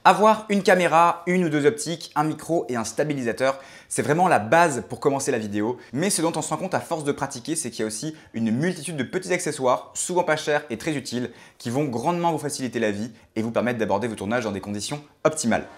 Avoir une caméra, une ou deux optiques, un micro et un stabilisateur, c'est vraiment la base pour commencer la vidéo. Mais ce dont on se rend compte à force de pratiquer, c'est qu'il y a aussi une multitude de petits accessoires, souvent pas chers et très utiles, qui vont grandement vous faciliter la vie et vous permettre d'aborder vos tournages dans des conditions optimales.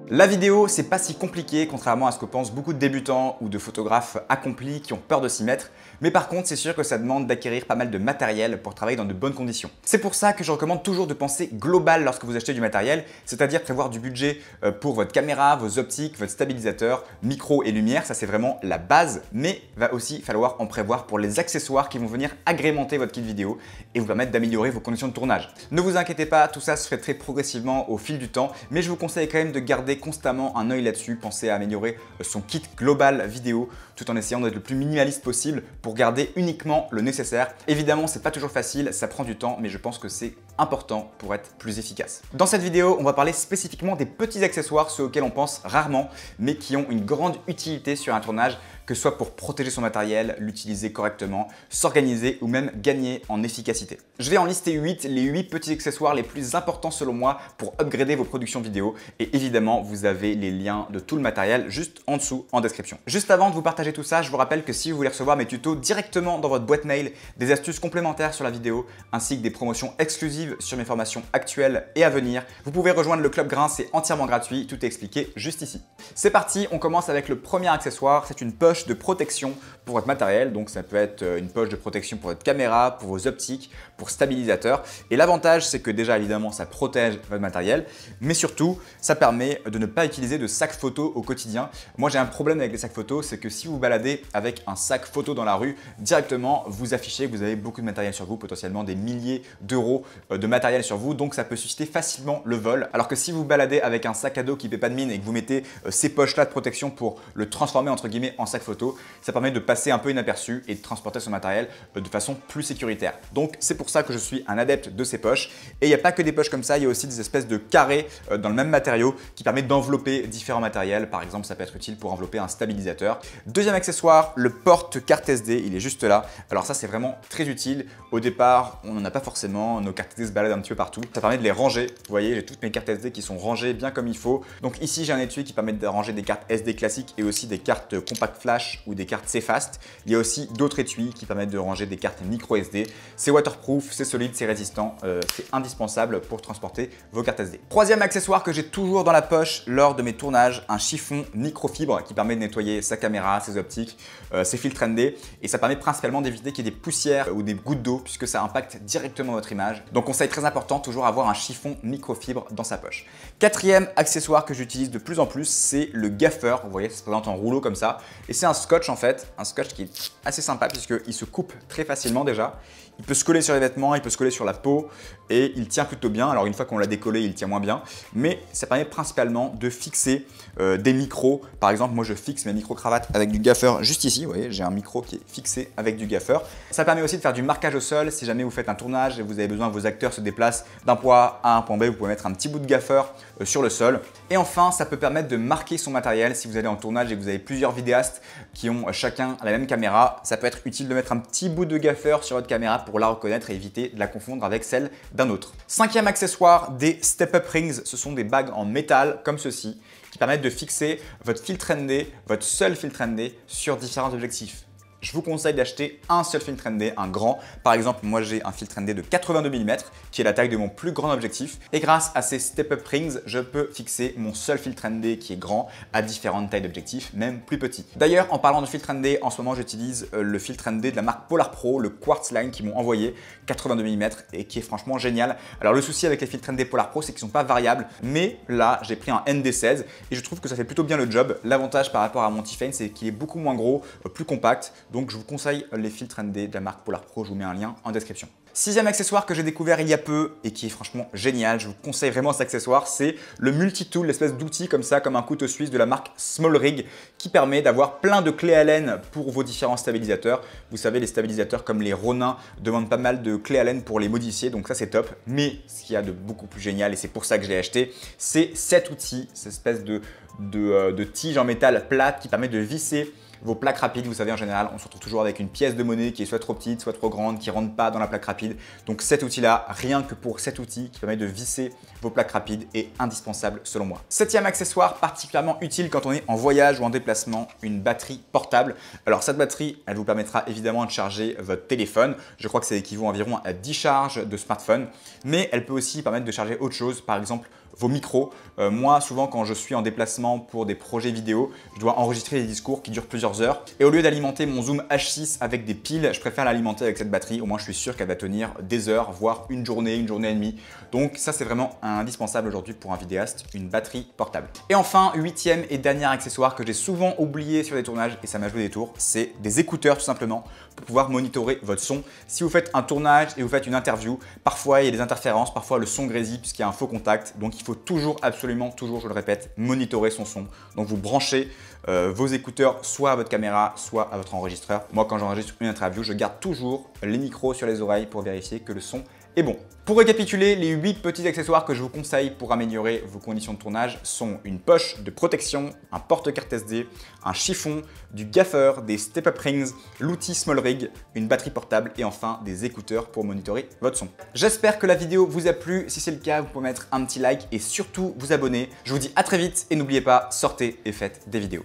La vidéo, c'est pas si compliqué, contrairement à ce que pensent beaucoup de débutants ou de photographes accomplis qui ont peur de s'y mettre. Mais par contre, c'est sûr que ça demande d'acquérir pas mal de matériel pour travailler dans de bonnes conditions. C'est pour ça que je recommande toujours de penser global lorsque vous achetez du matériel, c'est-à-dire prévoir du budget pour votre caméra, vos optiques, votre stabilisateur, micro et lumière. Ça, c'est vraiment la base, mais va aussi falloir en prévoir pour les accessoires qui vont venir agrémenter votre kit vidéo et vous permettre d'améliorer vos conditions de tournage. Ne vous inquiétez pas, tout ça se fait très progressivement au fil du temps, mais je vous conseille quand même de garder constamment un œil là-dessus. Pensez à améliorer son kit global vidéo tout en essayant d'être le plus minimaliste possible pour garder uniquement le nécessaire. Évidemment, c'est pas toujours facile, ça prend du temps, mais je pense que c'est important pour être plus efficace. Dans cette vidéo, on va parler spécifiquement des petits accessoires, ceux auxquels on pense rarement, mais qui ont une grande utilité sur un tournage, que ce soit pour protéger son matériel, l'utiliser correctement, s'organiser ou même gagner en efficacité. Je vais en lister 8, les 8 petits accessoires les plus importants selon moi pour upgrader vos productions vidéo. Et évidemment, vous avez les liens de tout le matériel juste en dessous en description. Juste avant de vous partager tout ça, je vous rappelle que si vous voulez recevoir mes tutos directement dans votre boîte mail, des astuces complémentaires sur la vidéo, ainsi que des promotions exclusives sur mes formations actuelles et à venir, vous pouvez rejoindre le Club Grain, c'est entièrement gratuit, tout est expliqué juste ici. C'est parti, on commence avec le premier accessoire, c'est une poche de protection pour votre matériel. Donc ça peut être une poche de protection pour votre caméra, pour vos optiques, pour stabilisateur. Et l'avantage, c'est que déjà évidemment ça protège votre matériel, mais surtout ça permet de ne pas utiliser de sac photo au quotidien. Moi j'ai un problème avec les sacs photos, c'est que si vous baladez avec un sac photo dans la rue, directement vous affichez que vous avez beaucoup de matériel sur vous, potentiellement des milliers d'euros de matériel sur vous, donc ça peut susciter facilement le vol. Alors que si vous baladez avec un sac à dos qui ne paie pas de mine et que vous mettez ces poches là de protection pour le transformer entre guillemets en sac photo, ça permet de passer un peu inaperçu et de transporter son matériel de façon plus sécuritaire. Donc c'est pour ça que je suis un adepte de ces poches. Et il n'y a pas que des poches comme ça, il y a aussi des espèces de carrés dans le même matériau qui permettent d'envelopper différents matériels. Par exemple, ça peut être utile pour envelopper un stabilisateur. Deuxième accessoire, le porte-carte SD, il est juste là. Alors ça, c'est vraiment très utile. Au départ, on n'en a pas forcément, nos cartes SD se baladent un petit peu partout. Ça permet de les ranger. Vous voyez, j'ai toutes mes cartes SD qui sont rangées bien comme il faut. Donc ici, j'ai un étui qui permet de ranger des cartes SD classiques et aussi des cartes compact flash ou des cartes C-Fast. Il y a aussi d'autres étuis qui permettent de ranger des cartes micro SD. C'est waterproof, c'est solide, c'est résistant, c'est indispensable pour transporter vos cartes SD. Troisième accessoire que j'ai toujours dans la poche lors de mes tournages, un chiffon microfibre qui permet de nettoyer sa caméra, ses optiques, ses filtres ND, et ça permet principalement d'éviter qu'il y ait des poussières ou des gouttes d'eau puisque ça impacte directement votre image. Donc conseil très important, toujours avoir un chiffon microfibre dans sa poche. Quatrième accessoire que j'utilise de plus en plus, c'est le gaffeur. Vous voyez, ça se présente en rouleau comme ça, et c'est un scotch en fait, un scotch qui est assez sympa puisqu'il se coupe très facilement déjà. Il peut se coller sur les vêtements, il peut se coller sur la peau et il tient plutôt bien. Alors une fois qu'on l'a décollé, il tient moins bien, mais ça permet principalement de fixer des micros. Par exemple, moi je fixe mes micro-cravates avec du gaffeur juste ici. Vous voyez, j'ai un micro qui est fixé avec du gaffeur. Ça permet aussi de faire du marquage au sol. Si jamais vous faites un tournage et vous avez besoin que vos acteurs se déplacent d'un point A à un point B, vous pouvez mettre un petit bout de gaffeur sur le sol. Et enfin, ça peut permettre de marquer son matériel. Si vous allez en tournage et que vous avez plusieurs vidéastes qui ont chacun la même caméra, ça peut être utile de mettre un petit bout de gaffeur sur votre caméra pour la reconnaître et éviter de la confondre avec celle d'un autre. Cinquième accessoire, des step-up rings. Ce sont des bagues en métal comme ceci qui permettent de fixer votre filtre ND, votre seul filtre ND sur différents objectifs. Je vous conseille d'acheter un seul filtre ND, un grand. Par exemple, moi j'ai un filtre ND de 82 mm qui est la taille de mon plus grand objectif. Et grâce à ces step-up rings, je peux fixer mon seul filtre ND qui est grand à différentes tailles d'objectifs, même plus petits. D'ailleurs, en parlant de filtre ND, en ce moment j'utilise le filtre ND de la marque Polar Pro, le Quartz Line qui m'ont envoyé 82 mm et qui est franchement génial. Alors le souci avec les filtres ND Polar Pro, c'est qu'ils ne sont pas variables. Mais là, j'ai pris un ND16 et je trouve que ça fait plutôt bien le job. L'avantage par rapport à mon T-Fane, c'est qu'il est beaucoup moins gros, plus compact. Donc je vous conseille les filtres ND de la marque Polar Pro, je vous mets un lien en description. Sixième accessoire que j'ai découvert il y a peu et qui est franchement génial, je vous conseille vraiment cet accessoire, c'est le multi-tool, l'espèce d'outil comme ça, comme un couteau suisse de la marque Small Rig qui permet d'avoir plein de clés Allen pour vos différents stabilisateurs. Vous savez, les stabilisateurs comme les Ronin demandent pas mal de clés Allen pour les modifier, donc ça c'est top. Mais ce qu'il y a de beaucoup plus génial, et c'est pour ça que je l'ai acheté, c'est cet outil, cette espèce de tige en métal plate qui permet de visser Vos plaques rapides, vous savez en général, on se retrouve toujours avec une pièce de monnaie qui est soit trop petite, soit trop grande, qui ne rentre pas dans la plaque rapide. Donc cet outil-là, rien que pour cet outil qui permet de visser vos plaques rapides, est indispensable selon moi. Septième accessoire particulièrement utile quand on est en voyage ou en déplacement, une batterie portable. Alors cette batterie, elle vous permettra évidemment de charger votre téléphone. Je crois que ça équivaut environ à 10 charges de smartphone, mais elle peut aussi permettre de charger autre chose, par exemple vos micros. Moi, souvent, quand je suis en déplacement pour des projets vidéo, je dois enregistrer des discours qui durent plusieurs heures. Et au lieu d'alimenter mon Zoom H6 avec des piles, je préfère l'alimenter avec cette batterie. Au moins, je suis sûr qu'elle va tenir des heures, voire une journée et demie. Donc ça, c'est vraiment indispensable aujourd'hui pour un vidéaste, une batterie portable. Et enfin, huitième et dernier accessoire que j'ai souvent oublié sur des tournages, et ça m'a joué des tours, c'est des écouteurs tout simplement pour pouvoir monitorer votre son. Si vous faites un tournage et vous faites une interview, parfois il y a des interférences, parfois le son grésille puisqu'il y a un faux contact. Donc il faut toujours, absolument toujours, je le répète, monitorer son son. Donc vous branchez vos écouteurs soit à votre caméra, soit à votre enregistreur. Moi, quand j'enregistre une interview, je garde toujours les micros sur les oreilles pour vérifier que le son est bon. Pour récapituler, les 8 petits accessoires que je vous conseille pour améliorer vos conditions de tournage sont une poche de protection, un porte-carte SD, un chiffon, du gaffer, des step-up rings, l'outil Small Rig, une batterie portable et enfin des écouteurs pour monitorer votre son. J'espère que la vidéo vous a plu. Si c'est le cas, vous pouvez mettre un petit like et surtout vous abonner. Je vous dis à très vite et n'oubliez pas, sortez et faites des vidéos.